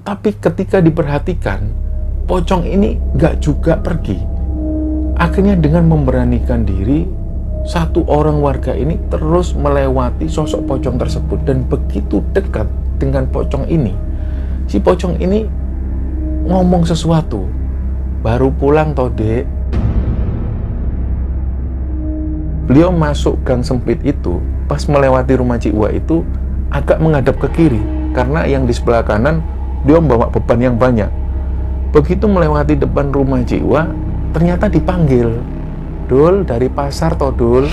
Tapi ketika diperhatikan, pocong ini nggak juga pergi. Akhirnya dengan memberanikan diri, satu orang warga ini terus melewati sosok pocong tersebut. Dan begitu dekat dengan pocong ini, si pocong ini ngomong sesuatu. Baru pulang toh dek. Beliau masuk gang sempit itu, pas melewati rumah Cik Wa itu agak menghadap ke kiri, karena yang di sebelah kanan dia membawa beban yang banyak. Begitu melewati depan rumah Cik Wa, ternyata dipanggil. Dul, dari pasar toh Dul.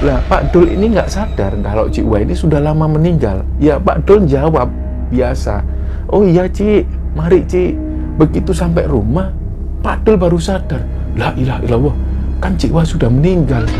Lah Pak Dul ini nggak sadar kalau Cik Wa ini sudah lama meninggal. Ya Pak Dul jawab biasa, oh iya Cik, mari Cik. Begitu sampai rumah, Pak Dul baru sadar, la ilaha illallah, kan Cik Wa sudah meninggal.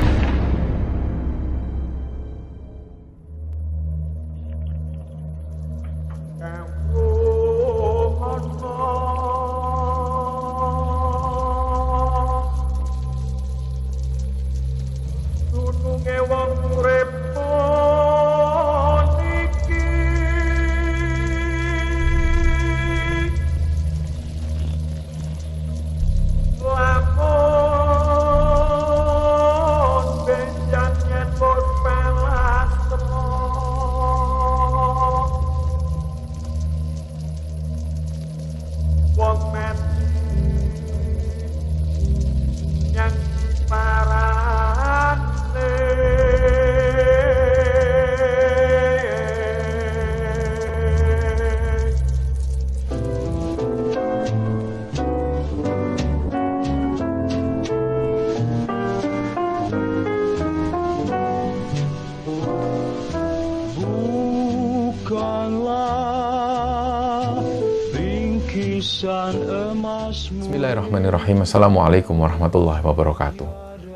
Bismillahirrahmanirrahim. Assalamualaikum warahmatullahi wabarakatuh.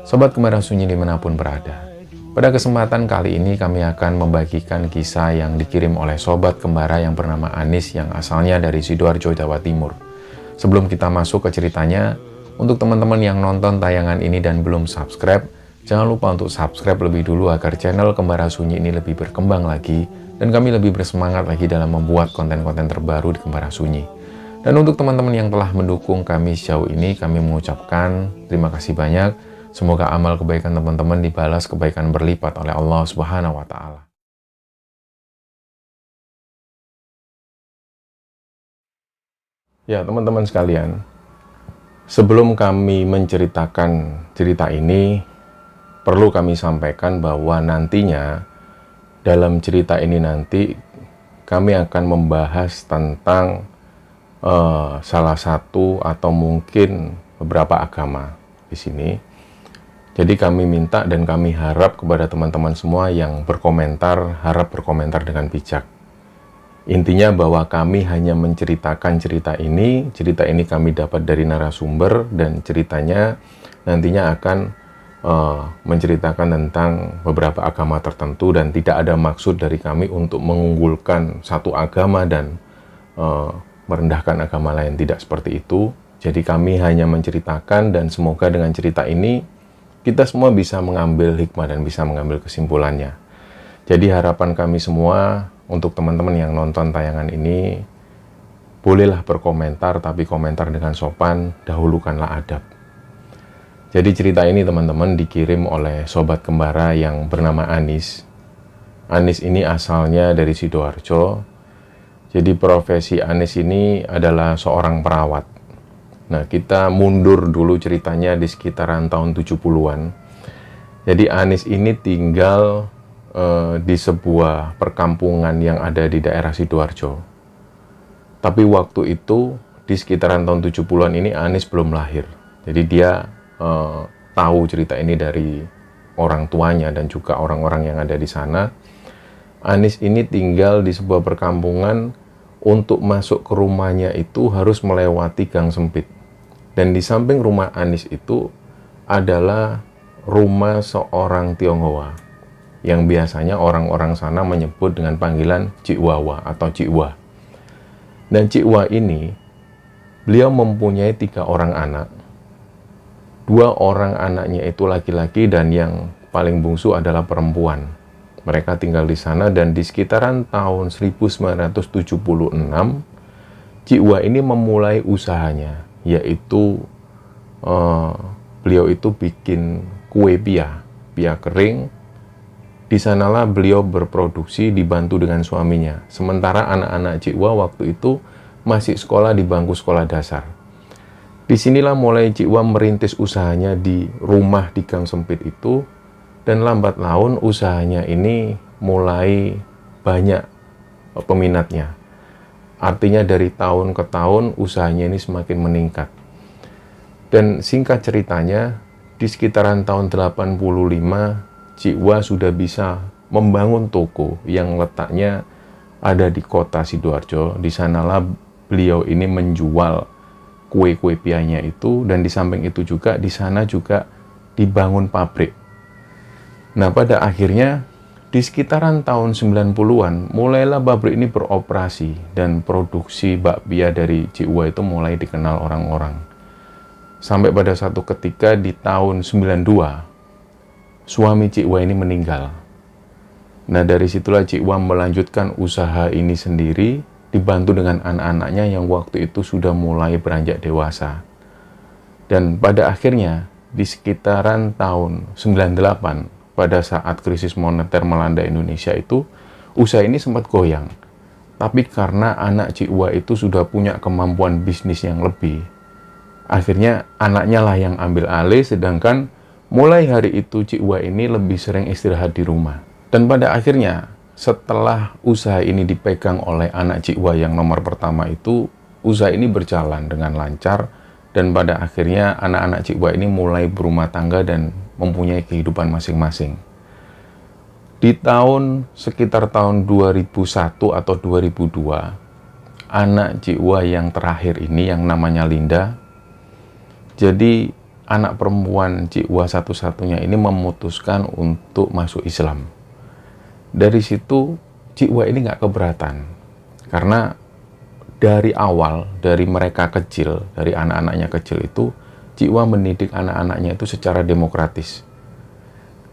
Sobat Kembara Sunyi dimanapun berada, pada kesempatan kali ini kami akan membagikan kisah yang dikirim oleh Sobat Kembara yang bernama Anis, yang asalnya dari Sidoarjo, Jawa Timur. Sebelum kita masuk ke ceritanya, untuk teman-teman yang nonton tayangan ini dan belum subscribe, jangan lupa untuk subscribe lebih dulu agar channel Kembara Sunyi ini lebih berkembang lagi dan kami lebih bersemangat lagi dalam membuat konten-konten terbaru di Kembara Sunyi. Dan untuk teman-teman yang telah mendukung kami sejauh ini, kami mengucapkan terima kasih banyak. Semoga amal kebaikan teman-teman dibalas kebaikan berlipat oleh Allah Subhanahu wa Ta'ala. Ya, teman-teman sekalian, sebelum kami menceritakan cerita ini, perlu kami sampaikan bahwa nantinya dalam cerita ini nanti kami akan membahas tentang salah satu atau mungkin beberapa agama di sini. Jadi kami minta dan kami harap kepada teman-teman semua yang berkomentar, harap berkomentar dengan bijak. Intinya bahwa kami hanya menceritakan cerita ini kami dapat dari narasumber, dan ceritanya nantinya akan menceritakan tentang beberapa agama tertentu, dan tidak ada maksud dari kami untuk mengunggulkan satu agama dan merendahkan agama lain, tidak seperti itu. Jadi kami hanya menceritakan, dan semoga dengan cerita ini kita semua bisa mengambil hikmah dan bisa mengambil kesimpulannya. Jadi harapan kami semua untuk teman-teman yang nonton tayangan ini, bolehlah berkomentar, tapi komentar dengan sopan, dahulukanlah adab. Jadi cerita ini teman-teman dikirim oleh Sobat Kembara yang bernama Anis. Anis ini asalnya dari Sidoarjo. Jadi profesi Anis ini adalah seorang perawat. Nah, kita mundur dulu ceritanya di sekitaran tahun 70-an. Jadi Anis ini tinggal di sebuah perkampungan yang ada di daerah Sidoarjo. Tapi waktu itu di sekitaran tahun 70-an ini Anis belum lahir. Jadi dia tahu cerita ini dari orang tuanya dan juga orang-orang yang ada di sana. Anis ini tinggal di sebuah perkampungan. Untuk masuk ke rumahnya itu harus melewati gang sempit. Dan di samping rumah Anis itu adalah rumah seorang Tionghoa, yang biasanya orang-orang sana menyebut dengan panggilan Cik Wawa atau Cik Wa. Dan Cik Wa ini, beliau mempunyai 3 orang anak. 2 orang anaknya itu laki-laki dan yang paling bungsu adalah perempuan. Mereka tinggal di sana, dan di sekitaran tahun 1976 Cikwa ini memulai usahanya, yaitu beliau itu bikin kue pia kering. Di sanalah beliau berproduksi dibantu dengan suaminya. Sementara anak-anak Cikwa waktu itu masih sekolah di bangku sekolah dasar. Disinilah mulai Cikwa merintis usahanya di rumah di gang sempit itu, dan lambat laun usahanya ini mulai banyak peminatnya. Artinya dari tahun ke tahun usahanya ini semakin meningkat. Dan singkat ceritanya, di sekitaran tahun 85, Cikwa sudah bisa membangun toko yang letaknya ada di kota Sidoarjo. Di sanalah beliau ini menjual kue-kue pianya itu, dan di samping itu juga di sana juga dibangun pabrik. Nah, pada akhirnya di sekitaran tahun 90-an mulailah pabrik ini beroperasi dan produksi bakpia dari Cikwa itu mulai dikenal orang-orang. Sampai pada satu ketika di tahun 92 suami Cikwa ini meninggal. Nah, dari situlah Cikwa melanjutkan usaha ini sendiri, dibantu dengan anak-anaknya yang waktu itu sudah mulai beranjak dewasa. Dan pada akhirnya, di sekitaran tahun 98, pada saat krisis moneter melanda Indonesia itu, usaha ini sempat goyang. Tapi karena anak Cikwa itu sudah punya kemampuan bisnis yang lebih, akhirnya anaknya lah yang ambil alih, sedangkan mulai hari itu Cikwa ini lebih sering istirahat di rumah. Dan pada akhirnya setelah usaha ini dipegang oleh anak Cikwa yang nomor pertama itu, usaha ini berjalan dengan lancar, dan pada akhirnya anak-anak Cikwa ini mulai berumah tangga dan mempunyai kehidupan masing-masing. Di sekitar tahun 2001 atau 2002, anak Cikwa yang terakhir ini yang namanya Linda, jadi anak perempuan Cikwa satu-satunya ini memutuskan untuk masuk Islam. Dari situ Cikwa ini nggak keberatan, karena dari awal, dari mereka kecil, dari anak-anaknya kecil itu, Cikwa mendidik anak-anaknya itu secara demokratis.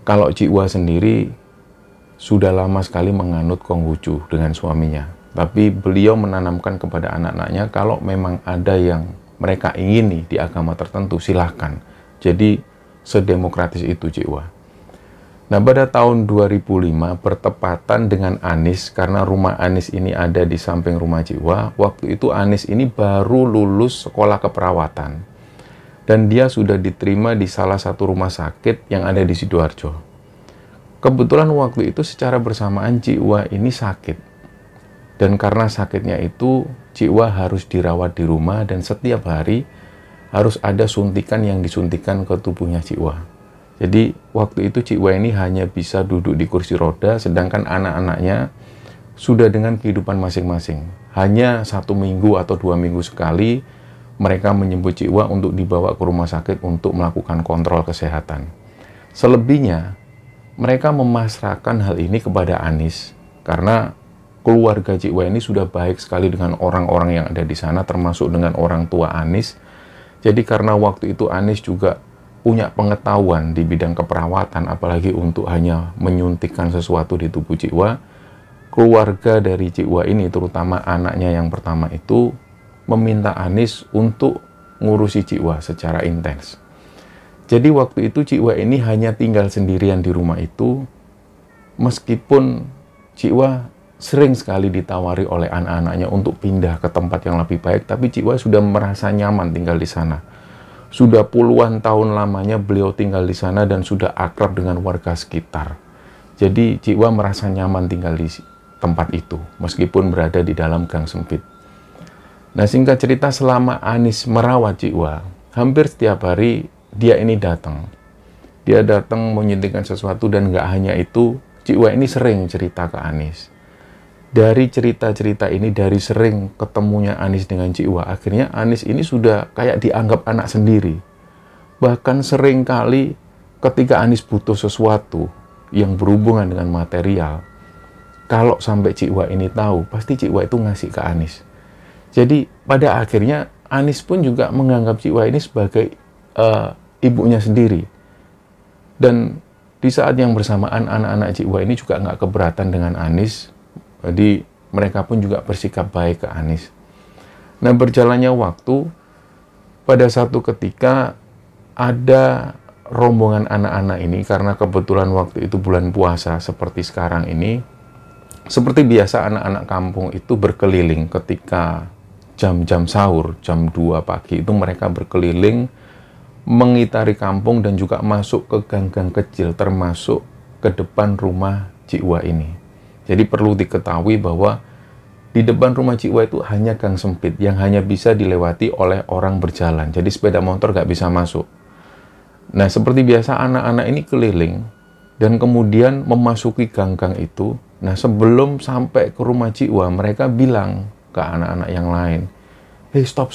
Kalau Cikwa sendiri sudah lama sekali menganut Konghucu dengan suaminya, tapi beliau menanamkan kepada anak-anaknya kalau memang ada yang mereka ingini di agama tertentu, silahkan. Jadi sedemokratis itu Cikwa. Nah, pada tahun 2005 bertepatan dengan Anis, karena rumah Anis ini ada di samping rumah Cikwa. Waktu itu Anis ini baru lulus sekolah keperawatan, dan dia sudah diterima di salah satu rumah sakit yang ada di Sidoarjo. Kebetulan waktu itu secara bersamaan Cikwa ini sakit. Dan karena sakitnya itu, Cikwa harus dirawat di rumah, dan setiap hari harus ada suntikan yang disuntikan ke tubuhnya Cikwa. Jadi waktu itu Cikwa ini hanya bisa duduk di kursi roda, sedangkan anak-anaknya sudah dengan kehidupan masing-masing. Hanya 1 minggu atau 2 minggu sekali mereka menjemput Cikwa untuk dibawa ke rumah sakit untuk melakukan kontrol kesehatan. Selebihnya mereka memasrahkan hal ini kepada Anis, karena keluarga Cikwa ini sudah baik sekali dengan orang-orang yang ada di sana, termasuk dengan orang tua Anis. Jadi karena waktu itu Anis juga punya pengetahuan di bidang keperawatan, apalagi untuk hanya menyuntikkan sesuatu di tubuh Cikwa, keluarga dari Cikwa ini, terutama anaknya yang pertama itu, meminta Anis untuk ngurusi Cikwa secara intens. Jadi waktu itu Cikwa ini hanya tinggal sendirian di rumah itu, meskipun Cikwa sering sekali ditawari oleh anak-anaknya untuk pindah ke tempat yang lebih baik, tapi Cikwa sudah merasa nyaman tinggal di sana. Sudah puluhan tahun lamanya beliau tinggal di sana dan sudah akrab dengan warga sekitar. Jadi Cikwa merasa nyaman tinggal di tempat itu, meskipun berada di dalam gang sempit. Nah, singkat cerita, selama Anis merawat Cikwa, hampir setiap hari dia ini datang. Dia datang menyuntikkan sesuatu, dan nggak hanya itu, Cikwa ini sering cerita ke Anis. Dari cerita-cerita ini, dari sering ketemunya Anis dengan Cikwa, akhirnya Anis ini sudah kayak dianggap anak sendiri. Bahkan sering kali ketika Anis butuh sesuatu yang berhubungan dengan material, kalau sampai Cikwa ini tahu, pasti Cikwa itu ngasih ke Anis. Jadi pada akhirnya Anis pun juga menganggap Cikwa ini sebagai ibunya sendiri. Dan di saat yang bersamaan anak-anak Cikwa ini juga nggak keberatan dengan Anis. Jadi mereka pun juga bersikap baik ke Anis. Nah, berjalannya waktu, pada satu ketika ada rombongan anak-anak ini, karena kebetulan waktu itu bulan puasa seperti sekarang ini, seperti biasa anak-anak kampung itu berkeliling ketika jam-jam sahur, jam 2 pagi itu mereka berkeliling mengitari kampung dan juga masuk ke gang-gang kecil termasuk ke depan rumah Cikwa ini. Jadi perlu diketahui bahwa di depan rumah Cikwa itu hanya gang sempit yang hanya bisa dilewati oleh orang berjalan. Jadi sepeda motor nggak bisa masuk. Nah, seperti biasa anak-anak ini keliling dan kemudian memasuki gang-gang itu. Nah, sebelum sampai ke rumah Cikwa, mereka bilang ke anak-anak yang lain, "Hey, stop.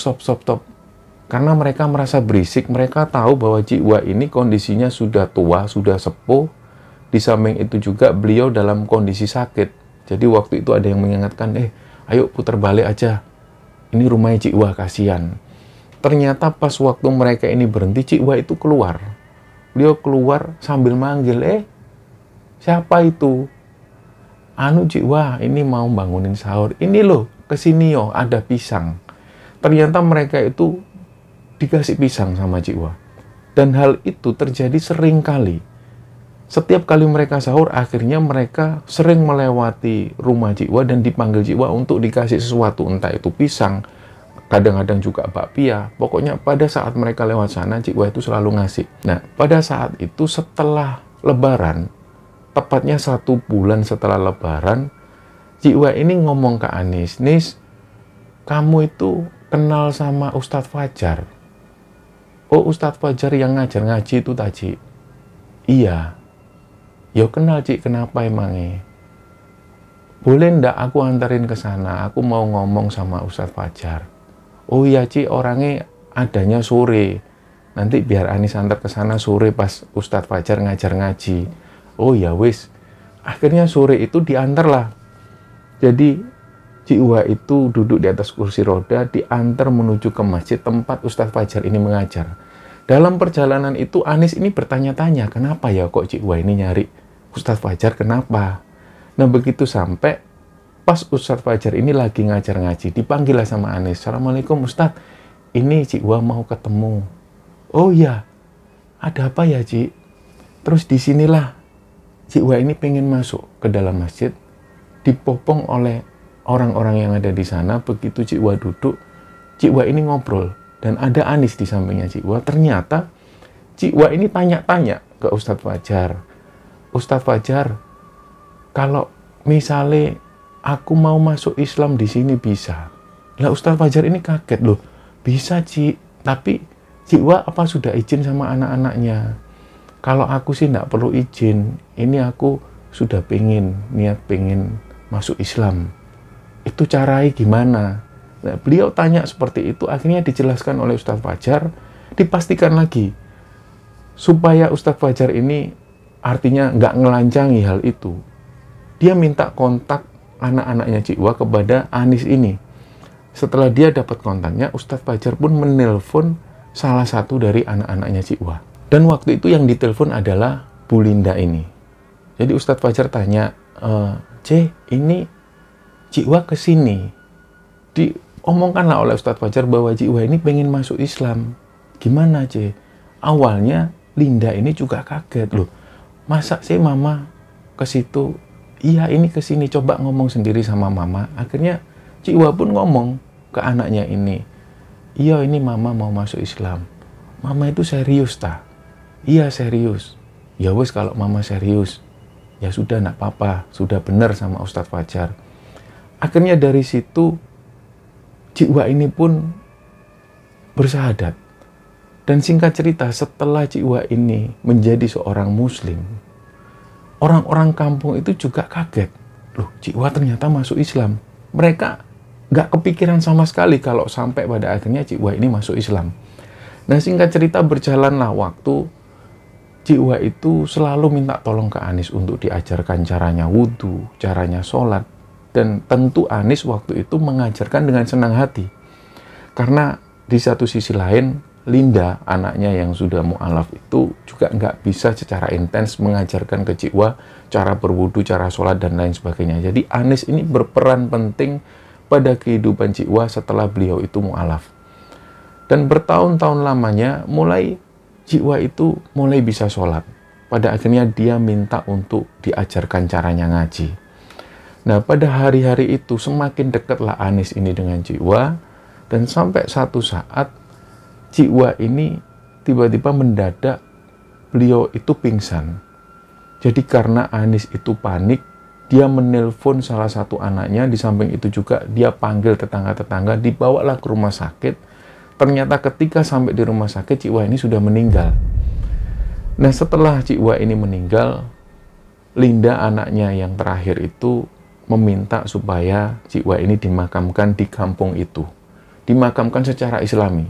Karena mereka merasa berisik, mereka tahu bahwa Cikwa ini kondisinya sudah tua, sudah sepuh. Di samping itu juga beliau dalam kondisi sakit. Jadi waktu itu ada yang mengingatkan, ayo putar balik aja. Ini rumahnya Cikwa, kasihan." Ternyata pas waktu mereka ini berhenti, Cikwa itu keluar. Beliau keluar sambil manggil, siapa itu? "Anu Cikwa, ini mau bangunin sahur. Ini loh, kesini yo, ada pisang." Ternyata mereka itu dikasih pisang sama Cikwa. Dan hal itu terjadi sering kali. Setiap kali mereka sahur, akhirnya mereka sering melewati rumah Cikwa dan dipanggil Cikwa untuk dikasih sesuatu. Entah itu pisang, kadang-kadang juga bakpia. Pokoknya pada saat mereka lewat sana, Cikwa itu selalu ngasih. Nah, pada saat itu setelah Lebaran, tepatnya 1 bulan setelah Lebaran, Cikwa ini ngomong ke Anis, "Nis, kamu itu kenal sama Ustadz Fajar?" "Oh, Ustadz Fajar yang ngajar ngaji itu tadi." "Iya." "Ya kenal, Cik, kenapa emangnya?" "Boleh ndak aku anterin ke sana? Aku mau ngomong sama Ustadz Fajar." "Oh iya, Cik, orangnya adanya sore. Nanti biar Anis antar ke sana sore pas Ustadz Fajar ngajar ngaji." "Oh ya wis." Akhirnya sore itu diantarlah. Jadi Cikwa itu duduk di atas kursi roda, diantar menuju ke masjid tempat Ustadz Fajar ini mengajar. Dalam perjalanan itu Anis ini bertanya-tanya, kenapa ya kok Cikwa ini nyari Ustadz Fajar, kenapa? Nah, begitu sampai pas Ustadz Fajar ini lagi ngajar ngaji, dipanggillah sama Anis, "Assalamualaikum Ustadz, ini Cikwa mau ketemu." "Oh iya, ada apa ya Cik?" Terus disinilah Cikwa ini pengen masuk ke dalam masjid, dipopong oleh orang-orang yang ada di sana. Begitu Cikwa duduk, Cikwa ini ngobrol dan ada Anis di sampingnya Cikwa. Ternyata Cikwa ini tanya-tanya ke Ustadz Fajar, "Ustadz Fajar, kalau misalnya aku mau masuk Islam di sini bisa?" Lah Ustadz Fajar ini kaget, "Loh, bisa Cik, tapi Cikwa apa sudah izin sama anak-anaknya?" "Kalau aku sih nggak perlu izin, ini aku sudah niat pengen masuk Islam. Itu caranya gimana?" Nah, beliau tanya seperti itu, akhirnya dijelaskan oleh Ustadz Fajar, dipastikan lagi supaya Ustadz Fajar ini artinya nggak ngelancangi hal itu. Dia minta kontak anak-anaknya Cikwa kepada Anis ini. Setelah dia dapat kontaknya, Ustadz Fajar pun menelpon salah satu dari anak-anaknya Cikwa. Dan waktu itu yang ditelepon adalah Bu Linda ini. Jadi Ustadz Fajar tanya, ini Cikwa kesini." Diomongkanlah oleh Ustadz Fajar bahwa Cikwa ini pengen masuk Islam. "Gimana, C?" Awalnya Linda ini juga kaget, "Loh, masa sih mama ke situ?" "Iya, ini kesini, coba ngomong sendiri sama mama." Akhirnya Cikwa pun ngomong ke anaknya ini, "Iya, ini mama mau masuk Islam." "Mama itu serius, ta?" "Iya, serius." "Ya wes, kalau mama serius, ya sudah, nak apa-apa, sudah benar sama Ustadz Fajar." Akhirnya dari situ Cikwa ini pun bersahadat. Dan singkat cerita, setelah Cikwa ini menjadi seorang muslim, orang-orang kampung itu juga kaget. "Loh, Cikwa ternyata masuk Islam." Mereka nggak kepikiran sama sekali kalau sampai pada akhirnya Cikwa ini masuk Islam. Nah, singkat cerita, berjalanlah waktu. Cikwa itu selalu minta tolong ke Anis untuk diajarkan caranya wudhu, caranya sholat. Dan tentu Anis waktu itu mengajarkan dengan senang hati. Karena di satu sisi lain, Linda, anaknya yang sudah mu'alaf itu juga nggak bisa secara intens mengajarkan ke Cikwa cara berwudu, cara sholat, dan lain sebagainya. Jadi Anis ini berperan penting pada kehidupan Cikwa setelah beliau itu mu'alaf. Dan bertahun-tahun lamanya Cikwa itu mulai bisa sholat. Pada akhirnya dia minta untuk diajarkan caranya ngaji. Nah, pada hari-hari itu semakin dekatlah Anis ini dengan Cikwa, dan sampai satu saat Cikwa ini tiba-tiba mendadak beliau itu pingsan. Jadi karena Anis itu panik, dia menelpon salah satu anaknya, di samping itu juga dia panggil tetangga-tetangga, dibawalah ke rumah sakit. Ternyata ketika sampai di rumah sakit, Cikwa ini sudah meninggal. Nah, setelah Cikwa ini meninggal, Linda anaknya yang terakhir itu meminta supaya Cikwa ini dimakamkan di kampung itu. Dimakamkan secara Islami.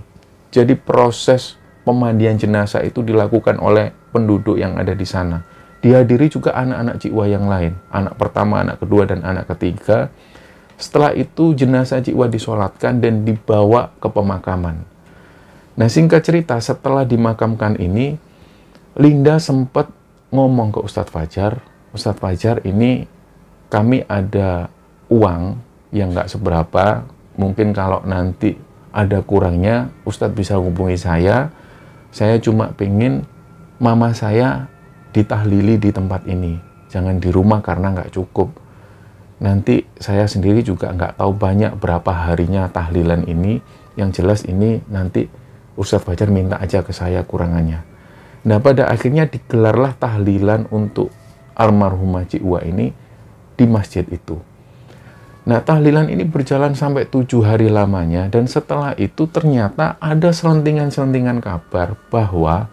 Jadi proses pemandian jenazah itu dilakukan oleh penduduk yang ada di sana. Dihadiri juga anak-anak Cikwa yang lain. Anak pertama, anak kedua, dan anak ketiga. Setelah itu jenazah Cikwa disolatkan dan dibawa ke pemakaman. Nah, singkat cerita, setelah dimakamkan ini, Linda sempat ngomong ke Ustadz Fajar, Ustadz Fajar, ini kami ada uang yang nggak seberapa, mungkin kalau nanti ada kurangnya, Ustadz bisa hubungi saya cuma pengen mama saya ditahlili di tempat ini, jangan di rumah karena nggak cukup. Nanti saya sendiri juga nggak tahu banyak berapa harinya tahlilan ini, yang jelas ini nanti Ustadz Fajar minta aja ke saya kurangannya. Nah, pada akhirnya digelarlah tahlilan untuk almarhumah Cikwa ini di masjid itu. Nah, tahlilan ini berjalan sampai 7 hari lamanya, dan setelah itu ternyata ada selentingan-selentingan kabar bahwa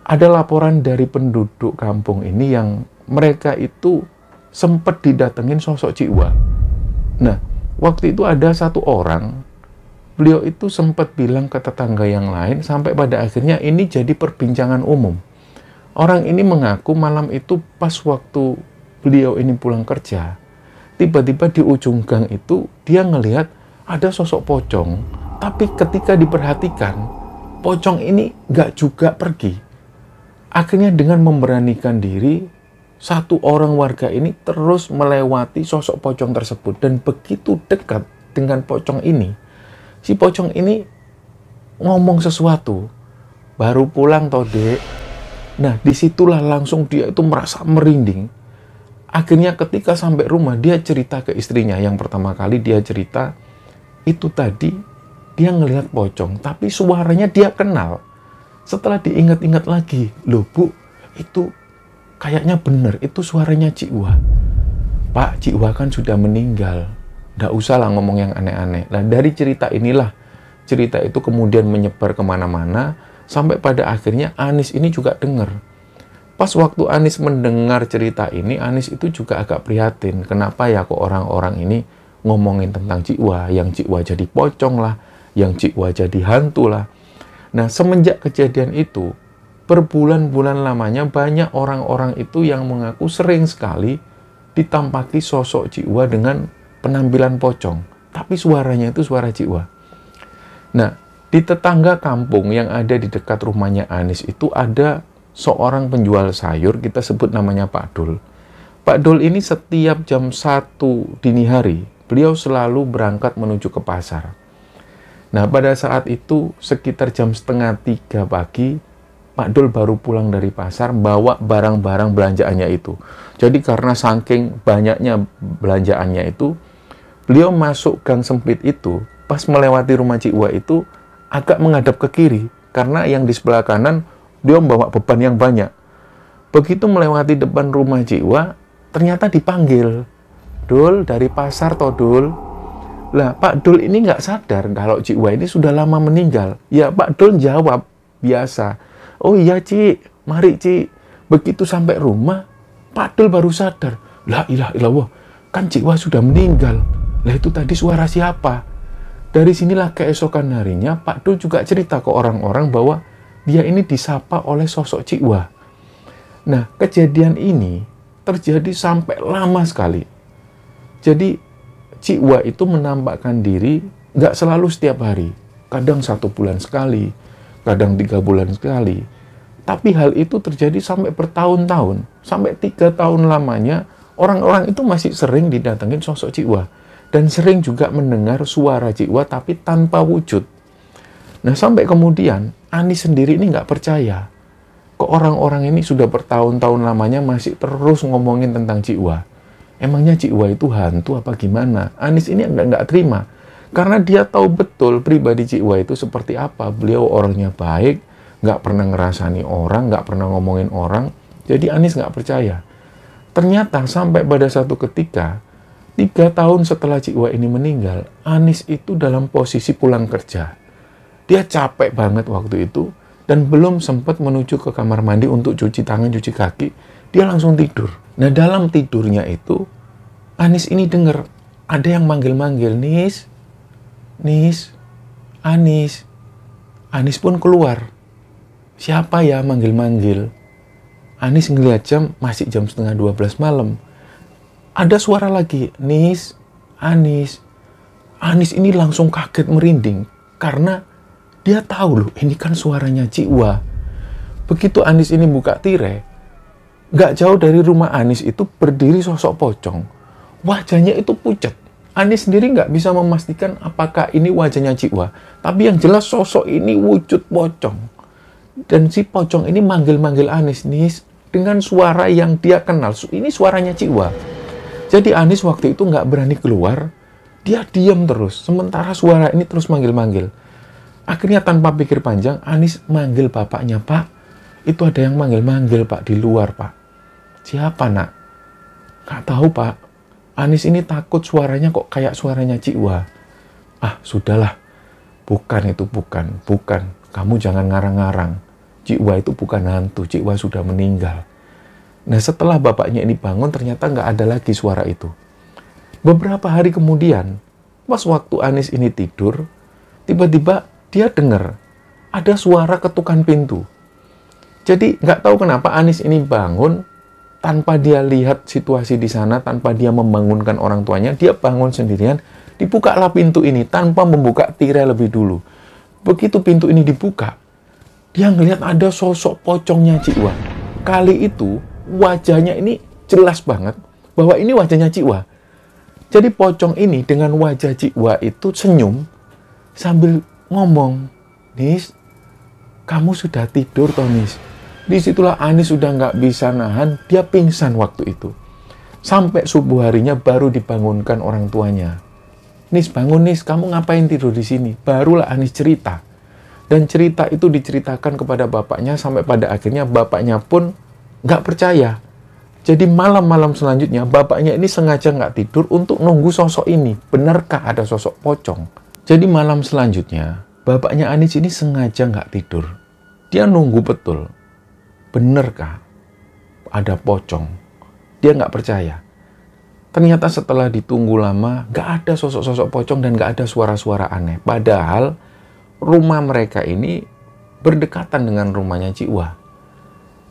ada laporan dari penduduk kampung ini yang mereka itu sempat didatengin sosok Cikwa. Nah, waktu itu ada satu orang, beliau itu sempat bilang ke tetangga yang lain, sampai pada akhirnya ini jadi perbincangan umum. Orang ini mengaku malam itu pas waktu beliau ini pulang kerja, tiba-tiba di ujung gang itu dia ngelihat ada sosok pocong, tapi ketika diperhatikan, pocong ini nggak juga pergi. Akhirnya dengan memberanikan diri, satu orang warga ini terus melewati sosok pocong tersebut, dan begitu dekat dengan pocong ini, si pocong ini ngomong sesuatu, baru pulang toh dek. Nah, disitulah langsung dia itu merasa merinding. Akhirnya ketika sampai rumah, dia cerita ke istrinya. Yang pertama kali dia cerita, itu tadi dia ngelihat pocong, tapi suaranya dia kenal. Setelah diingat-ingat lagi, loh Bu, itu kayaknya bener, itu suaranya Cikwa. Pak, Cikwa kan sudah meninggal, nggak usah lah ngomong yang aneh-aneh. Nah, dari cerita inilah, cerita itu kemudian menyebar kemana-mana, sampai pada akhirnya Anis ini juga dengar. Pas waktu Anis mendengar cerita ini, Anis itu juga agak prihatin. Kenapa ya kok orang-orang ini ngomongin tentang Cikwa, yang Cikwa jadi pocong lah, yang Cikwa jadi hantu lah. Nah, semenjak kejadian itu, berbulan-bulan lamanya banyak orang-orang itu yang mengaku sering sekali ditampaki sosok Cikwa dengan penampilan pocong, tapi suaranya itu suara Cikwa. Nah, di tetangga kampung yang ada di dekat rumahnya Anis itu ada seorang penjual sayur, kita sebut namanya Pak Dul. Pak Dul ini setiap jam 1 dini hari, beliau selalu berangkat menuju ke pasar. Nah, pada saat itu sekitar jam 2:30 pagi, Pak Dul baru pulang dari pasar, bawa barang-barang belanjaannya itu. Jadi karena saking banyaknya belanjaannya itu, beliau masuk gang sempit itu, pas melewati rumah Cikwa itu, agak menghadap ke kiri, karena yang di sebelah kanan, dia membawa beban yang banyak. Begitu melewati depan rumah Cikwa, ternyata dipanggil, Dul, dari pasar toh Dul. Lah, Pak Dul ini nggak sadar kalau Cikwa ini sudah lama meninggal. Ya, Pak Dul jawab, biasa, oh iya Cik, mari Cik. Begitu sampai rumah, Pak Dul baru sadar, la ilaha illallah, kan Cikwa sudah meninggal. Lah, itu tadi suara siapa? Dari sinilah keesokan harinya, Pak Dul juga cerita ke orang-orang bahwa dia ini disapa oleh sosok Cikwa. Nah, kejadian ini terjadi sampai lama sekali. Jadi, Cikwa itu menampakkan diri nggak selalu setiap hari. Kadang 1 bulan sekali, kadang 3 bulan sekali. Tapi hal itu terjadi sampai bertahun-tahun. Sampai 3 tahun lamanya, orang-orang itu masih sering didatengin sosok Cikwa. dan sering juga mendengar suara Cikwa tapi tanpa wujud. Nah, sampai kemudian Anis sendiri ini nggak percaya. Kok orang-orang ini sudah bertahun-tahun lamanya masih terus ngomongin tentang Cikwa. Emangnya Cikwa itu hantu apa gimana? Anis ini nggak terima. Karena dia tahu betul pribadi Cikwa itu seperti apa. Beliau orangnya baik, nggak pernah ngerasani orang, nggak pernah ngomongin orang. Jadi Anis nggak percaya. Ternyata sampai pada satu ketika, 3 tahun setelah Cikwa ini meninggal, Anis itu dalam posisi pulang kerja. Dia capek banget waktu itu, dan belum sempat menuju ke kamar mandi untuk cuci tangan, cuci kaki, dia langsung tidur. Nah, dalam tidurnya itu, Anis ini dengar ada yang manggil-manggil, Nis, Nis, Anis. Anis pun keluar. Siapa ya manggil-manggil? Anis ngeliat jam, masih jam setengah 12 malam. Ada suara lagi, Nis, Anis. Anis ini langsung kaget merinding, karena dia tahu loh, ini kan suaranya Cikwa. Begitu Anis ini buka tirai, nggak jauh dari rumah Anis itu berdiri sosok pocong. Wajahnya itu pucat. Anis sendiri nggak bisa memastikan apakah ini wajahnya Cikwa. Tapi yang jelas sosok ini wujud pocong. Dan si pocong ini manggil-manggil Anis, Nis, dengan suara yang dia kenal. Ini suaranya Cikwa. Jadi Anis waktu itu nggak berani keluar, dia diam terus. Sementara suara ini terus manggil-manggil. Akhirnya tanpa pikir panjang, Anis manggil bapaknya, Pak, itu ada yang manggil-manggil, Pak, di luar, Pak. Siapa, Nak? Nggak tahu, Pak. Anis ini takut suaranya kok kayak suaranya Cikwa. Ah, sudahlah. Bukan itu, bukan. Kamu jangan ngarang-ngarang. Cikwa itu bukan hantu, Cikwa sudah meninggal. Nah, setelah bapaknya ini bangun, ternyata nggak ada lagi suara itu. Beberapa hari kemudian, pas waktu Anis ini tidur, tiba-tiba dia dengar ada suara ketukan pintu. Jadi, nggak tahu kenapa Anis ini bangun, tanpa dia lihat situasi di sana, tanpa dia membangunkan orang tuanya, dia bangun sendirian, dibukalah pintu ini tanpa membuka tirai lebih dulu. Begitu pintu ini dibuka, dia ngelihat ada sosok pocongnya Cikwa. Kali itu, wajahnya ini jelas banget bahwa ini wajahnya Cikwa. Jadi pocong ini dengan wajah Cikwa itu senyum sambil ngomong, Nis, kamu sudah tidur toh, Nis. Disitulah Anis sudah nggak bisa nahan, dia pingsan waktu itu. Sampai subuh harinya baru dibangunkan orang tuanya. Nis, bangun Nis, kamu ngapain tidur di sini? Barulah Anis cerita. Dan cerita itu diceritakan kepada bapaknya, sampai pada akhirnya bapaknya pun nggak percaya. Jadi malam-malam selanjutnya, bapaknya ini sengaja nggak tidur untuk nunggu sosok ini. Benarkah ada sosok pocong? Jadi malam selanjutnya, bapaknya Anis ini sengaja nggak tidur. Dia nunggu betul. Benarkah ada pocong? Dia nggak percaya. Ternyata setelah ditunggu lama, nggak ada sosok-sosok pocong dan nggak ada suara-suara aneh. Padahal rumah mereka ini berdekatan dengan rumahnya Cikwa.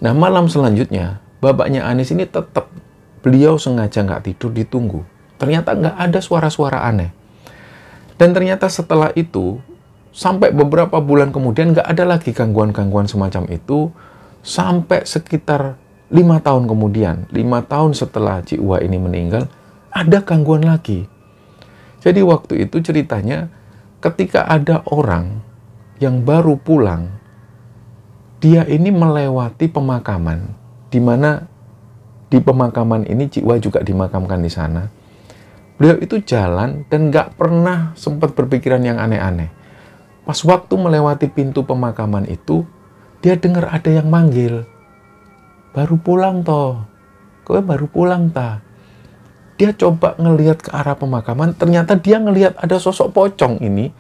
Nah, malam selanjutnya, bapaknya Anis ini tetap, beliau sengaja nggak tidur, ditunggu. Ternyata nggak ada suara-suara aneh. Dan ternyata setelah itu, sampai beberapa bulan kemudian nggak ada lagi gangguan-gangguan semacam itu, sampai sekitar 5 tahun kemudian, 5 tahun setelah Cikwa ini meninggal, ada gangguan lagi. Jadi waktu itu ceritanya, ketika ada orang yang baru pulang, dia ini melewati pemakaman, di mana di pemakaman ini Cikwa juga dimakamkan di sana. Beliau itu jalan dan nggak pernah sempat berpikiran yang aneh-aneh. Pas waktu melewati pintu pemakaman itu, dia dengar ada yang manggil, baru pulang toh, kowe baru pulang ta. Dia coba ngelihat ke arah pemakaman, ternyata dia ngelihat ada sosok pocong ini.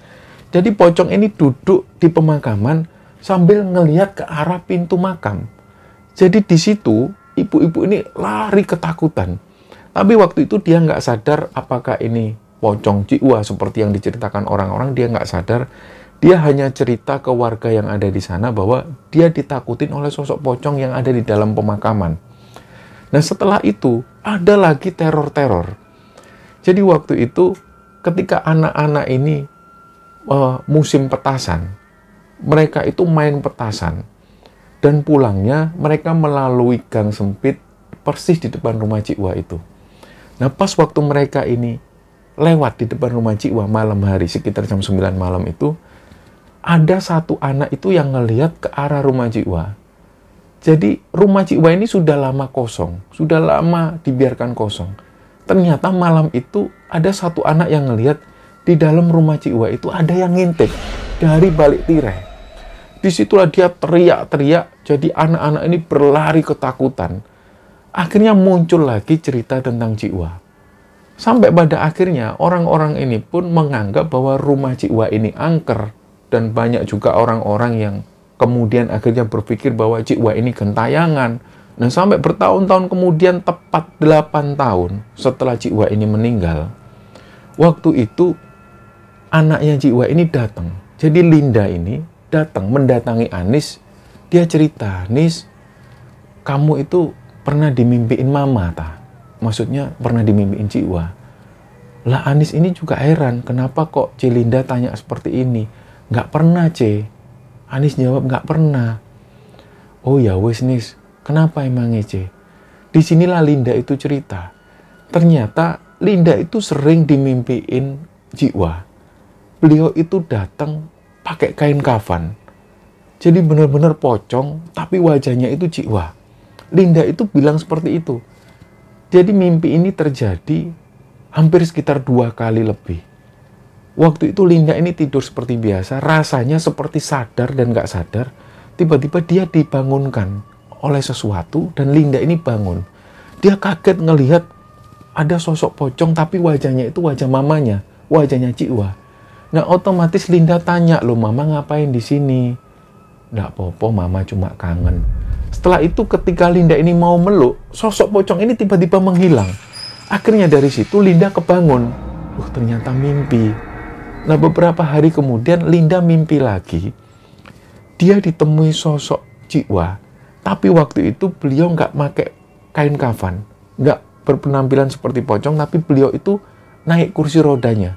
Jadi pocong ini duduk di pemakaman sambil ngelihat ke arah pintu makam. Jadi di situ ibu-ibu ini lari ketakutan. Tapi waktu itu dia nggak sadar apakah ini pocong Cikwa seperti yang diceritakan orang-orang. Dia nggak sadar. Dia hanya cerita ke warga yang ada di sana bahwa dia ditakutin oleh sosok pocong yang ada di dalam pemakaman. Nah, setelah itu ada lagi teror-teror. Jadi waktu itu ketika anak-anak ini musim petasan, mereka itu main petasan. Dan pulangnya mereka melalui gang sempit persis di depan rumah Cikwa itu. Nah, pas waktu mereka ini lewat di depan rumah Cikwa malam hari sekitar jam 9 malam itu, ada satu anak itu yang ngelihat ke arah rumah Cikwa. Jadi rumah Cikwa ini sudah lama kosong, sudah lama dibiarkan kosong. Ternyata malam itu ada satu anak yang ngelihat di dalam rumah Cikwa itu ada yang ngintip dari balik tirai. Disitulah dia teriak-teriak, jadi anak-anak ini berlari ketakutan. Akhirnya muncul lagi cerita tentang Cikwa. Sampai pada akhirnya orang-orang ini pun menganggap bahwa rumah Cikwa ini angker. Dan banyak juga orang-orang yang kemudian akhirnya berpikir bahwa Cikwa ini gentayangan. Nah, sampai bertahun-tahun kemudian, tepat 8 tahun setelah Cikwa ini meninggal, waktu itu anaknya Cikwa ini datang. Jadi Linda ini datang mendatangi Anis. Dia cerita, "Nis, kamu itu pernah dimimpiin mama, ta?" Maksudnya pernah dimimpiin Cikwa. Lah Anis ini juga heran, kenapa kok Cilinda tanya seperti ini? Nggak pernah, C. Anis jawab, nggak pernah. Oh ya wes, Nis, kenapa emangnya, C? Disinilah Linda itu cerita. Ternyata Linda itu sering dimimpiin Cikwa. Beliau itu datang pakai kain kafan. Jadi benar-benar pocong, tapi wajahnya itu Cikwa. Linda itu bilang seperti itu. Jadi mimpi ini terjadi hampir sekitar 2 kali lebih. Waktu itu Linda ini tidur seperti biasa, rasanya seperti sadar dan nggak sadar. Tiba-tiba dia dibangunkan oleh sesuatu dan Linda ini bangun. Dia kaget ngelihat ada sosok pocong tapi wajahnya itu wajah mamanya, wajahnya Cikwa. Nah otomatis Linda tanya, "Loh mama ngapain di sini?" "Nggak apa-apa, mama cuma kangen." Setelah itu ketika Linda ini mau meluk, sosok pocong ini tiba-tiba menghilang. Akhirnya dari situ Linda kebangun. Ternyata mimpi. Nah beberapa hari kemudian Linda mimpi lagi. Dia ditemui sosok Cikwa. Tapi waktu itu beliau nggak pakai kain kafan. Nggak berpenampilan seperti pocong, tapi beliau itu naik kursi rodanya.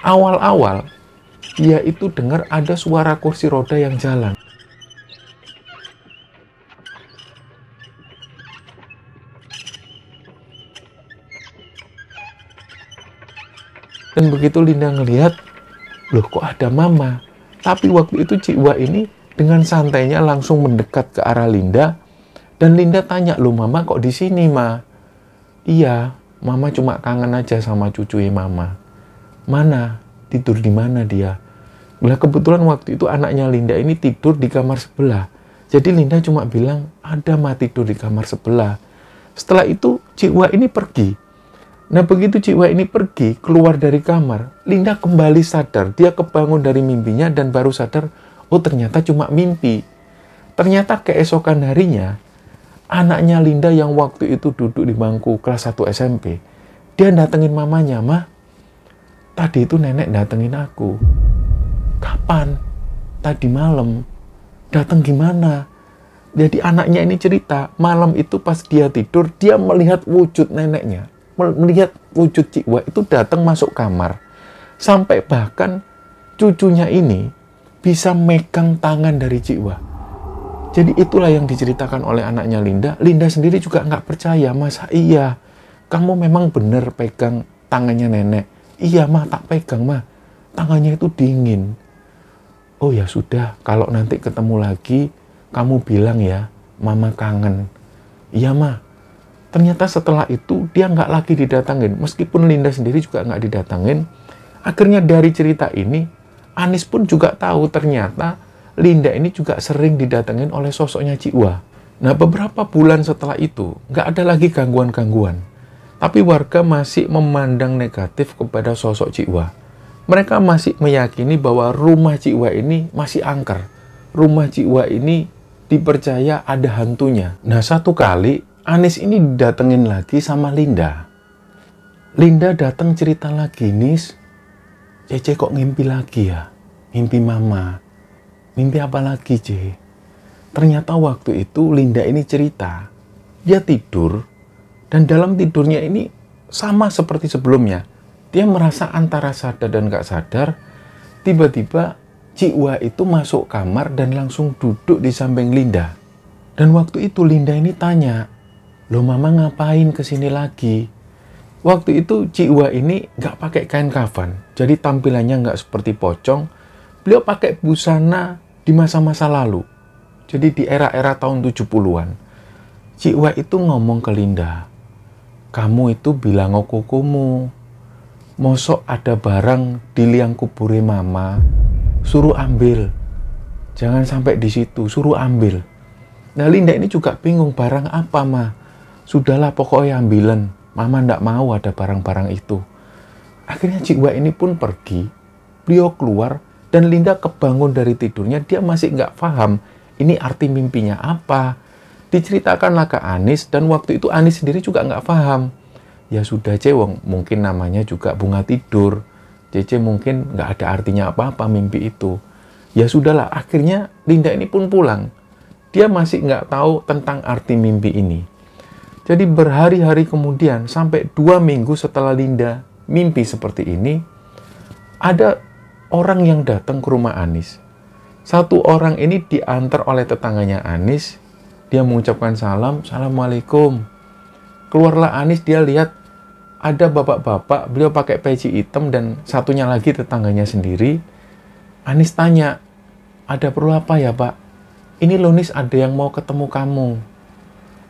Awal-awal dia itu dengar ada suara kursi roda yang jalan. Dan begitu Linda ngelihat, loh kok ada mama. Tapi waktu itu Cikwa ini dengan santainya langsung mendekat ke arah Linda. Dan Linda tanya, "Loh mama kok di sini, Ma?" "Iya, mama cuma kangen aja sama cucunya mama." "Mana? Tidur di mana dia?" Nah kebetulan waktu itu anaknya Linda ini tidur di kamar sebelah. Jadi Linda cuma bilang, "Ada Ma tidur di kamar sebelah." Setelah itu Cikwa ini pergi. Nah begitu Cikwa ini pergi keluar dari kamar, Linda kembali sadar. Dia kebangun dari mimpinya dan baru sadar, oh ternyata cuma mimpi. Ternyata keesokan harinya, anaknya Linda yang waktu itu duduk di bangku kelas 1 SMP, dia datengin mamanya, "Mah, tadi itu nenek datengin aku." "Kapan?" "Tadi malam." "Dateng gimana?" Jadi anaknya ini cerita, malam itu pas dia tidur, dia melihat wujud neneknya. Melihat wujud Cikwa itu datang masuk kamar. Sampai bahkan cucunya ini bisa megang tangan dari Cikwa. Jadi itulah yang diceritakan oleh anaknya Linda. Linda sendiri juga nggak percaya. "Masa iya? Kamu memang benar pegang tangannya nenek?" "Iya mah, tak pegang mah. Tangannya itu dingin." "Oh ya sudah, kalau nanti ketemu lagi, kamu bilang ya, mama kangen." "Iya mah." Ternyata setelah itu dia nggak lagi didatangin. Meskipun Linda sendiri juga nggak didatangin. Akhirnya dari cerita ini, Anis pun juga tahu ternyata Linda ini juga sering didatangin oleh sosoknya Cikwa. Nah beberapa bulan setelah itu, nggak ada lagi gangguan-gangguan. Tapi warga masih memandang negatif kepada sosok Cikwa. Mereka masih meyakini bahwa rumah Cikwa ini masih angker. Rumah Cikwa ini dipercaya ada hantunya. Nah satu kali, Anis ini didatengin lagi sama Linda. Linda datang cerita lagi, "Nis, Cece kok ngimpi lagi ya? Mimpi mama." "Mimpi apa lagi, Ce?" Ternyata waktu itu Linda ini cerita, dia tidur, dan dalam tidurnya ini sama seperti sebelumnya. Dia merasa antara sadar dan gak sadar. Tiba-tiba Cikwa itu masuk kamar dan langsung duduk di samping Linda. Dan waktu itu Linda ini tanya, "Loh mama ngapain kesini lagi?" Waktu itu Cik ini nggak pakai kain kafan, jadi tampilannya nggak seperti pocong. Beliau pakai busana di masa-masa lalu, jadi di era-era tahun 70-an. Cik itu ngomong ke Linda, kamu itu bilang kukumu, mosok ada barang di liang kubure mama, suruh ambil. Jangan sampai di situ, suruh ambil. Nah, Linda ini juga bingung, barang apa, Ma? Sudahlah, pokoknya ambilan. Mama ndak mau ada barang-barang itu. Akhirnya Cik ini pun pergi. Beliau keluar, dan Linda kebangun dari tidurnya. Dia masih nggak paham ini arti mimpinya apa. Diceritakanlah ke Anis, dan waktu itu Anis sendiri juga nggak paham. Ya sudah, Cewong, mungkin namanya juga bunga tidur. Cece mungkin nggak ada artinya apa-apa mimpi itu. Ya sudahlah, akhirnya Linda ini pun pulang. Dia masih nggak tahu tentang arti mimpi ini. Jadi berhari-hari kemudian, sampai 2 minggu setelah Linda mimpi seperti ini, ada orang yang datang ke rumah Anis. Satu orang ini diantar oleh tetangganya Anis. Dia mengucapkan salam, Assalamualaikum. Keluarlah Anis, dia lihat ada bapak-bapak, beliau pakai peci hitam, dan satunya lagi tetangganya sendiri. Anis tanya, ada perlu apa ya, Pak? Ini Lonis, ada yang mau ketemu kamu.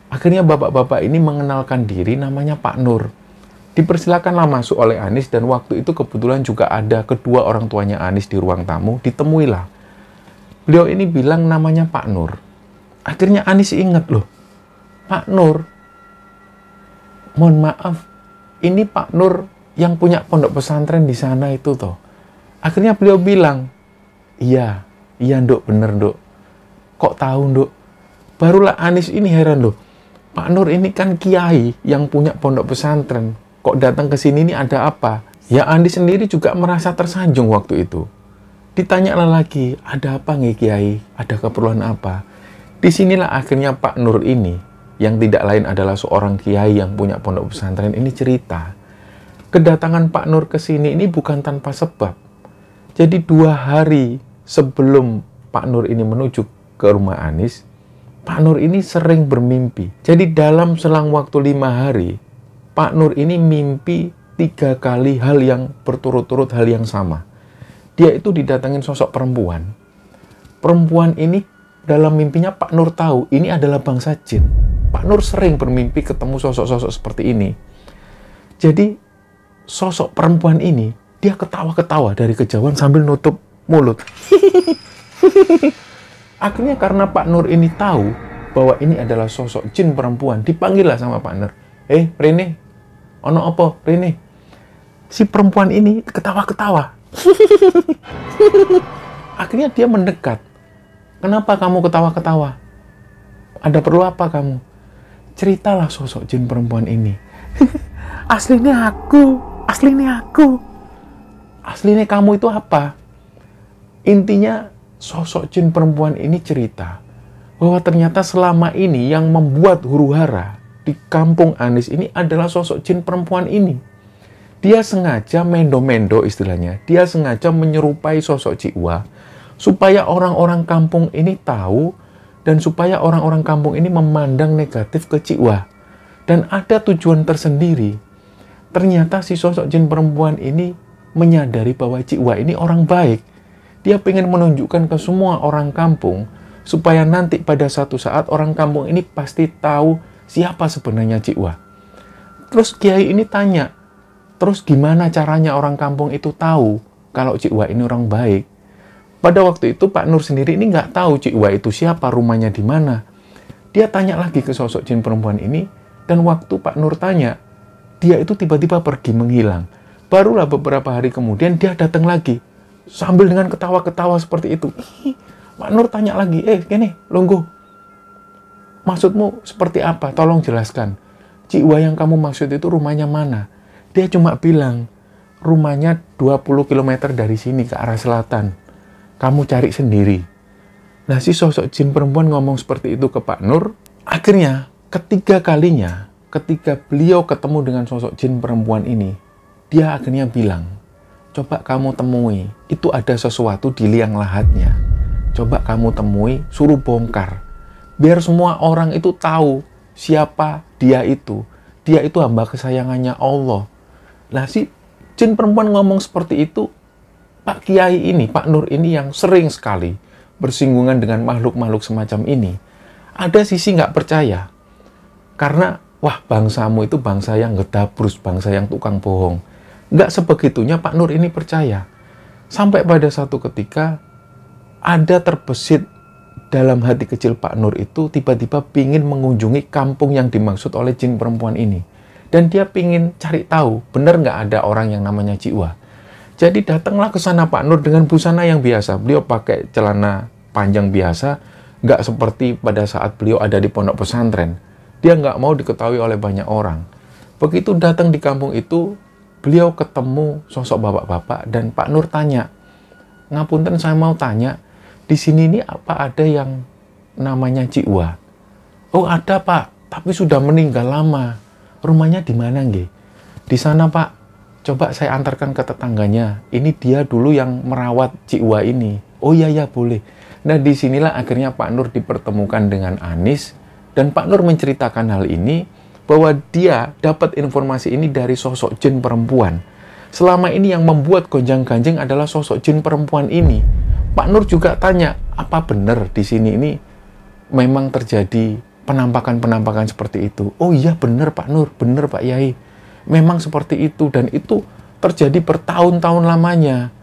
Akhirnya bapak-bapak ini mengenalkan diri, namanya Pak Nur. Dipersilakanlah masuk oleh Anis, dan waktu itu kebetulan juga ada kedua orang tuanya Anis di ruang tamu. Ditemuilah. Beliau ini bilang namanya Pak Nur. Akhirnya Anis ingat, loh, Pak Nur, mohon maaf, ini Pak Nur yang punya pondok pesantren di sana itu toh. Akhirnya beliau bilang, iya Nduk, bener Nduk. Kok tahu Nduk? Barulah Anis ini heran, loh, Pak Nur ini kan kiai yang punya pondok pesantren. Kok datang ke sini ini ada apa? Ya Anis sendiri juga merasa tersanjung waktu itu. Ditanyalah lagi, ada apa nih kiai? Ada keperluan apa? Disinilah akhirnya Pak Nur ini, yang tidak lain adalah seorang kiai yang punya pondok pesantren ini cerita. Kedatangan Pak Nur ke sini ini bukan tanpa sebab. Jadi 2 hari sebelum Pak Nur ini menuju ke rumah Anis, Pak Nur ini sering bermimpi. Jadi dalam selang waktu 5 hari, Pak Nur ini mimpi 3 kali hal yang berturut-turut, hal yang sama. Dia itu didatangin sosok perempuan. Perempuan ini dalam mimpinya Pak Nur tahu ini adalah bangsa jin. Pak Nur sering bermimpi ketemu sosok-sosok seperti ini. Jadi sosok perempuan ini, dia ketawa-ketawa dari kejauhan sambil nutup mulut. Akhirnya karena Pak Nur ini tahu bahwa ini adalah sosok jin perempuan, dipanggillah sama Pak Nur. Rene, ono apa, Rene? Si perempuan ini ketawa-ketawa. Akhirnya dia mendekat. Kenapa kamu ketawa-ketawa? Ada perlu apa kamu? Ceritalah sosok jin perempuan ini. Aslinya aku. Aslinya kamu itu apa? Intinya, sosok jin perempuan ini cerita bahwa ternyata selama ini yang membuat huru-hara di kampung Anis ini adalah sosok jin perempuan ini. Dia sengaja mendo-mendo istilahnya. Dia sengaja menyerupai sosok Cikwa supaya orang-orang kampung ini tahu dan supaya orang-orang kampung ini memandang negatif ke Cikwa. Dan ada tujuan tersendiri. Ternyata si sosok jin perempuan ini menyadari bahwa Cikwa ini orang baik. Dia ingin menunjukkan ke semua orang kampung supaya nanti pada satu saat orang kampung ini pasti tahu siapa sebenarnya Cikwa. Terus Kiai ini tanya, terus gimana caranya orang kampung itu tahu kalau Cikwa ini orang baik? Pada waktu itu Pak Nur sendiri ini nggak tahu Cikwa itu siapa, rumahnya di mana. Dia tanya lagi ke sosok jin perempuan ini, dan waktu Pak Nur tanya, dia itu tiba-tiba pergi menghilang. Barulah beberapa hari kemudian dia datang lagi. Sambil dengan ketawa-ketawa seperti itu. Pak Nur tanya lagi, gini, Lungguh. Maksudmu seperti apa? Tolong jelaskan. Cikwa yang kamu maksud itu rumahnya mana? Dia cuma bilang, rumahnya 20 km dari sini ke arah selatan. Kamu cari sendiri. Nah, si sosok jin perempuan ngomong seperti itu ke Pak Nur. Akhirnya, ketiga kalinya, ketika beliau ketemu dengan sosok jin perempuan ini, dia akhirnya bilang, coba kamu temui, itu ada sesuatu di liang lahatnya. Coba kamu temui, suruh bongkar. Biar semua orang itu tahu siapa dia itu. dia itu hamba kesayangannya Allah. Nah, si jin perempuan ngomong seperti itu, Pak Kiai ini, Pak Nur ini yang sering sekali bersinggungan dengan makhluk-makhluk semacam ini, ada sisi nggak percaya. Karena, wah, bangsamu itu bangsa yang gedabrus, bangsa yang tukang bohong. Nggak sebegitunya Pak Nur ini percaya. Sampai pada satu ketika, ada terbesit dalam hati kecil Pak Nur itu tiba-tiba pingin mengunjungi kampung yang dimaksud oleh jin perempuan ini. Dan dia pingin cari tahu, benar nggak ada orang yang namanya Cikwa. Jadi datanglah ke sana Pak Nur dengan busana yang biasa. Beliau pakai celana panjang biasa, nggak seperti pada saat beliau ada di pondok pesantren. Dia nggak mau diketahui oleh banyak orang. Begitu datang di kampung itu, beliau ketemu sosok bapak-bapak dan Pak Nur tanya, "Ngapunten, saya mau tanya, di sini ini apa ada yang namanya Cikwa?" "Oh ada Pak, tapi sudah meninggal lama." "Rumahnya di mana nggih?" "Di sana Pak, coba saya antarkan ke tetangganya. Ini dia dulu yang merawat Cikwa ini." "Oh iya ya boleh." Nah disinilah akhirnya Pak Nur dipertemukan dengan Anis. Dan Pak Nur menceritakan hal ini, bahwa dia dapat informasi ini dari sosok jin perempuan. Selama ini yang membuat gonjang-ganjing adalah sosok jin perempuan ini. Pak Nur juga tanya, apa benar di sini ini memang terjadi penampakan-penampakan seperti itu? "Oh iya benar Pak Nur, benar Pak Yai. Memang seperti itu dan itu terjadi bertahun-tahun lamanya.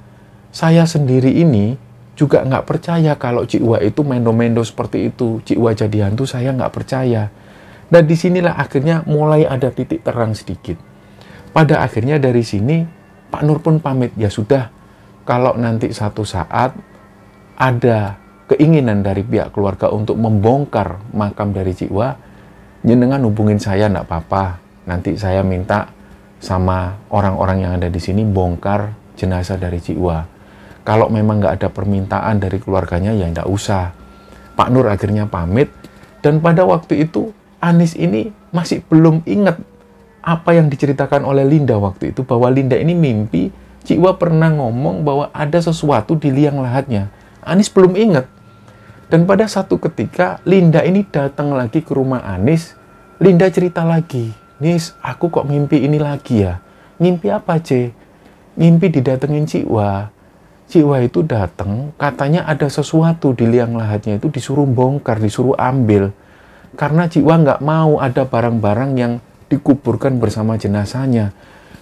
Saya sendiri ini juga nggak percaya kalau Cikwa itu mendo-mendo seperti itu. Cikwa jadi hantu saya nggak percaya." Dan disinilah akhirnya mulai ada titik terang sedikit. Pada akhirnya dari sini Pak Nur pun pamit, ya sudah, kalau nanti satu saat ada keinginan dari pihak keluarga untuk membongkar makam dari Cikwa, jenengan hubungin saya enggak apa-apa. Nanti saya minta sama orang-orang yang ada di sini bongkar jenazah dari Cikwa. Kalau memang nggak ada permintaan dari keluarganya ya enggak usah. Pak Nur akhirnya pamit dan pada waktu itu Anis ini masih belum ingat apa yang diceritakan oleh Linda waktu itu, bahwa Linda ini mimpi Cikwa pernah ngomong bahwa ada sesuatu di liang lahatnya. Anis belum ingat. Dan pada satu ketika Linda ini datang lagi ke rumah Anis. Linda cerita lagi, "Nis, aku kok mimpi ini lagi ya." "Mimpi apa, Ce?" "Mimpi didatengin Cikwa. Cikwa itu datang, katanya ada sesuatu di liang lahatnya itu disuruh bongkar, disuruh ambil. Karena Cikwa nggak mau ada barang-barang yang dikuburkan bersama jenazahnya."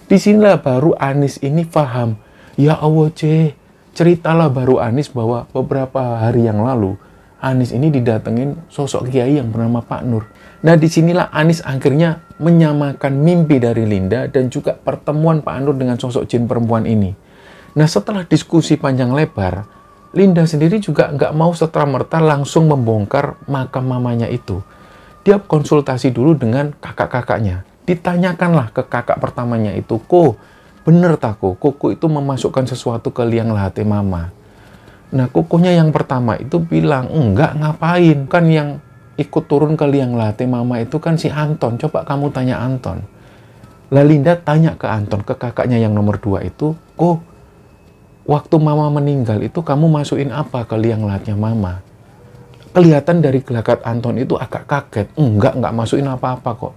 Disinilah baru Anis ini paham. Ya Allah Ce, ceritalah baru Anis bahwa beberapa hari yang lalu Anis ini didatengin sosok kiai yang bernama Pak Nur. Nah disinilah Anis akhirnya menyamakan mimpi dari Linda dan juga pertemuan Pak Nur dengan sosok jin perempuan ini. Nah setelah diskusi panjang lebar, Linda sendiri juga nggak mau serta-merta langsung membongkar makam mamanya itu. Dia konsultasi dulu dengan kakak-kakaknya. Ditanyakanlah ke kakak pertamanya itu, "Ko, bener tak Koko itu memasukkan sesuatu ke liang lahat mama?" Nah, kokonya yang pertama itu bilang, "Enggak, ngapain? Kan yang ikut turun ke liang lahat mama itu kan si Anton. Coba kamu tanya Anton." Lah Linda tanya ke Anton, ke kakaknya yang nomor 2 itu, "Ko, waktu mama meninggal itu kamu masukin apa ke liang lahatnya mama?" Kelihatan dari gelagat Anton itu agak kaget. Enggak masukin apa-apa kok."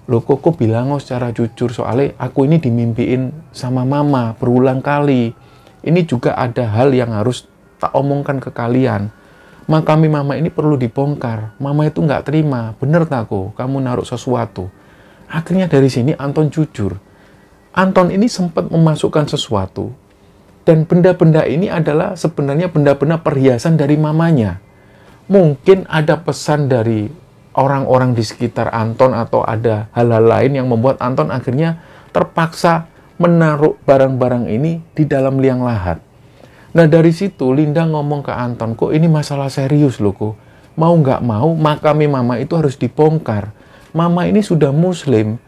"Loh kok bilang secara jujur, soalnya aku ini dimimpiin sama mama berulang kali. Ini juga ada hal yang harus tak omongkan ke kalian. Makam mama ini perlu dibongkar. Mama itu nggak terima. Bener tak kamu naruh sesuatu?" Akhirnya dari sini Anton jujur. Anton ini sempat memasukkan sesuatu. Dan benda-benda ini adalah sebenarnya benda-benda perhiasan dari mamanya. Mungkin ada pesan dari orang-orang di sekitar Anton atau ada hal-hal lain yang membuat Anton akhirnya terpaksa menaruh barang-barang ini di dalam liang lahat. Nah dari situ Linda ngomong ke Anton, "Kok ini masalah serius loh kok. Mau nggak mau makam mama itu harus dibongkar. Mama ini sudah muslim.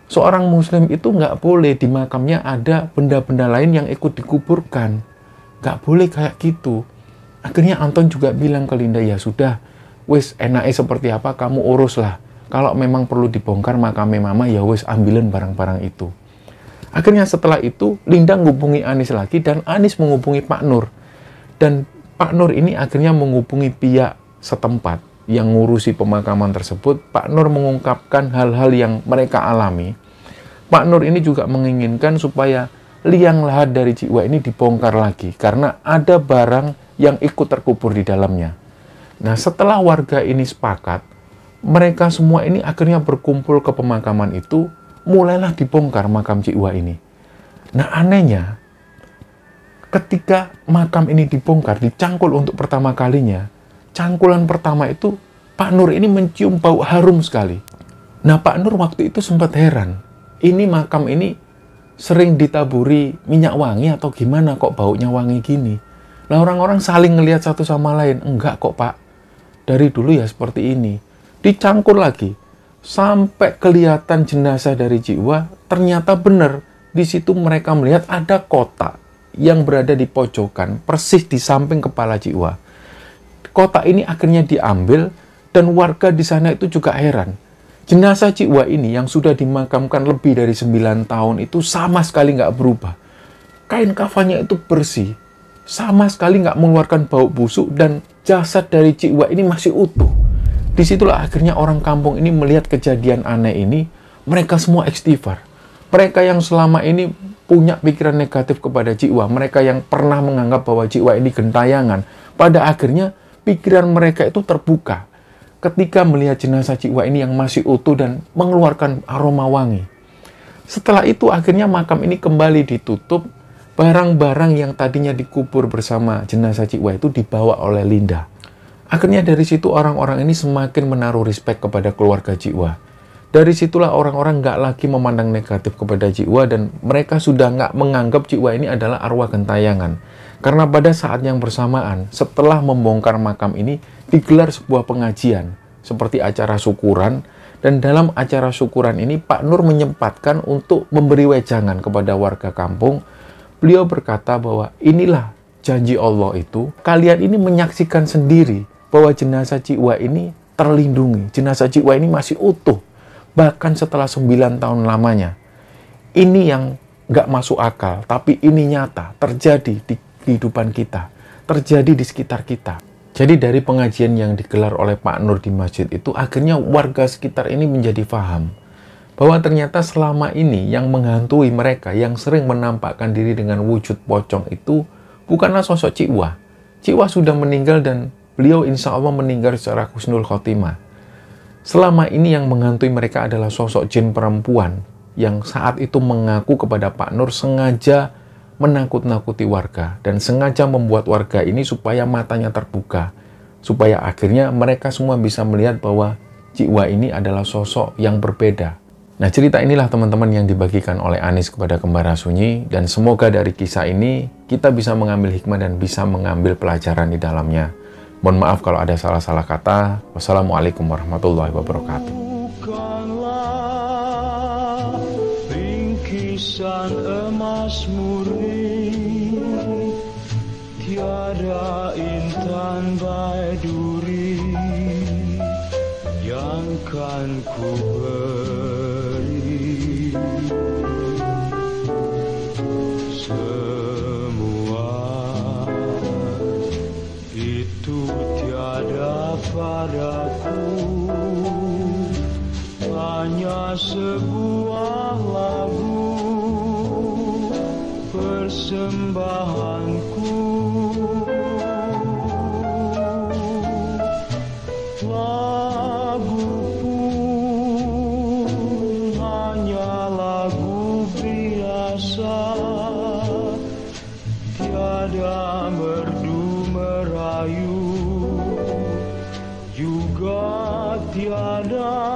Seorang muslim itu nggak boleh di makamnya ada benda-benda lain yang ikut dikuburkan. Nggak boleh kayak gitu." Akhirnya Anton juga bilang ke Linda, "Ya sudah, wis enaknya seperti apa kamu uruslah. Kalau memang perlu dibongkar makam mama ya wis ambilin barang-barang itu." Akhirnya setelah itu Linda menghubungi Anis lagi dan Anis menghubungi Pak Nur. Dan Pak Nur ini akhirnya menghubungi pihak setempat. yang ngurusi pemakaman tersebut, Pak Nur mengungkapkan hal-hal yang mereka alami. Pak Nur ini juga menginginkan supaya liang lahat dari jiwa ini dibongkar lagi, karena ada barang yang ikut terkubur di dalamnya. Nah, setelah warga ini sepakat, mereka semua ini akhirnya berkumpul ke pemakaman itu, mulailah dibongkar makam jiwa ini. Nah, anehnya, ketika makam ini dibongkar, dicangkul untuk pertama kalinya, cangkulan pertama itu Pak Nur ini mencium bau harum sekali. Nah, Pak Nur waktu itu sempat heran, ini makam ini sering ditaburi minyak wangi atau gimana kok baunya wangi gini. Nah, orang-orang saling ngelihat satu sama lain, enggak kok Pak, dari dulu ya seperti ini. Dicangkul lagi, sampai kelihatan jenazah dari jiwa, ternyata benar, di situ mereka melihat ada kotak yang berada di pojokan, persis di samping kepala jiwa. Kotak ini akhirnya diambil, dan warga di sana itu juga heran. Jenazah jiwa ini yang sudah dimakamkan lebih dari 9 tahun itu sama sekali nggak berubah. Kain kafannya itu bersih, sama sekali nggak mengeluarkan bau busuk, dan jasad dari jiwa ini masih utuh. Disitulah akhirnya orang kampung ini melihat kejadian aneh ini, mereka semua istighfar. Mereka yang selama ini punya pikiran negatif kepada jiwa, mereka yang pernah menganggap bahwa jiwa ini gentayangan, pada akhirnya pikiran mereka itu terbuka ketika melihat jenazah jiwa ini yang masih utuh dan mengeluarkan aroma wangi. Setelah itu akhirnya makam ini kembali ditutup, barang-barang yang tadinya dikubur bersama jenazah jiwa itu dibawa oleh Linda. Akhirnya dari situ orang-orang ini semakin menaruh respek kepada keluarga jiwa. Dari situlah orang-orang nggak lagi memandang negatif kepada jiwa, dan mereka sudah nggak menganggap jiwa ini adalah arwah gentayangan. Karena pada saat yang bersamaan, setelah membongkar makam ini, digelar sebuah pengajian, seperti acara syukuran, dan dalam acara syukuran ini, Pak Nur menyempatkan untuk memberi wejangan kepada warga kampung. Beliau berkata bahwa inilah janji Allah itu, kalian ini menyaksikan sendiri bahwa jenazah jiwa ini terlindungi, jenazah jiwa ini masih utuh, bahkan setelah 9 tahun lamanya. Ini yang nggak masuk akal, tapi ini nyata, terjadi di kehidupan kita, terjadi di sekitar kita. Jadi dari pengajian yang digelar oleh Pak Nur di masjid itu, akhirnya warga sekitar ini menjadi paham bahwa ternyata selama ini yang menghantui mereka, yang sering menampakkan diri dengan wujud pocong itu bukanlah sosok Cikwa. Cikwa sudah meninggal dan beliau insya Allah meninggal secara husnul khotimah. Selama ini yang menghantui mereka adalah sosok jin perempuan yang saat itu mengaku kepada Pak Nur sengaja menakut-nakuti warga dan sengaja membuat warga ini supaya matanya terbuka, supaya akhirnya mereka semua bisa melihat bahwa Cikwa ini adalah sosok yang berbeda. Nah, cerita inilah teman-teman yang dibagikan oleh Anis kepada Kembara Sunyi, dan semoga dari kisah ini kita bisa mengambil hikmah dan bisa mengambil pelajaran di dalamnya. Mohon maaf kalau ada salah-salah kata. Wassalamualaikum warahmatullahi wabarakatuh. Bukanlah bingkisan emas murni, tiada intan baiduri yang kan ku beri. Padaku hanya sebuah lagu persembahanku, lagu pun hanya lagu biasa, tiada merdu merayu, juga tiada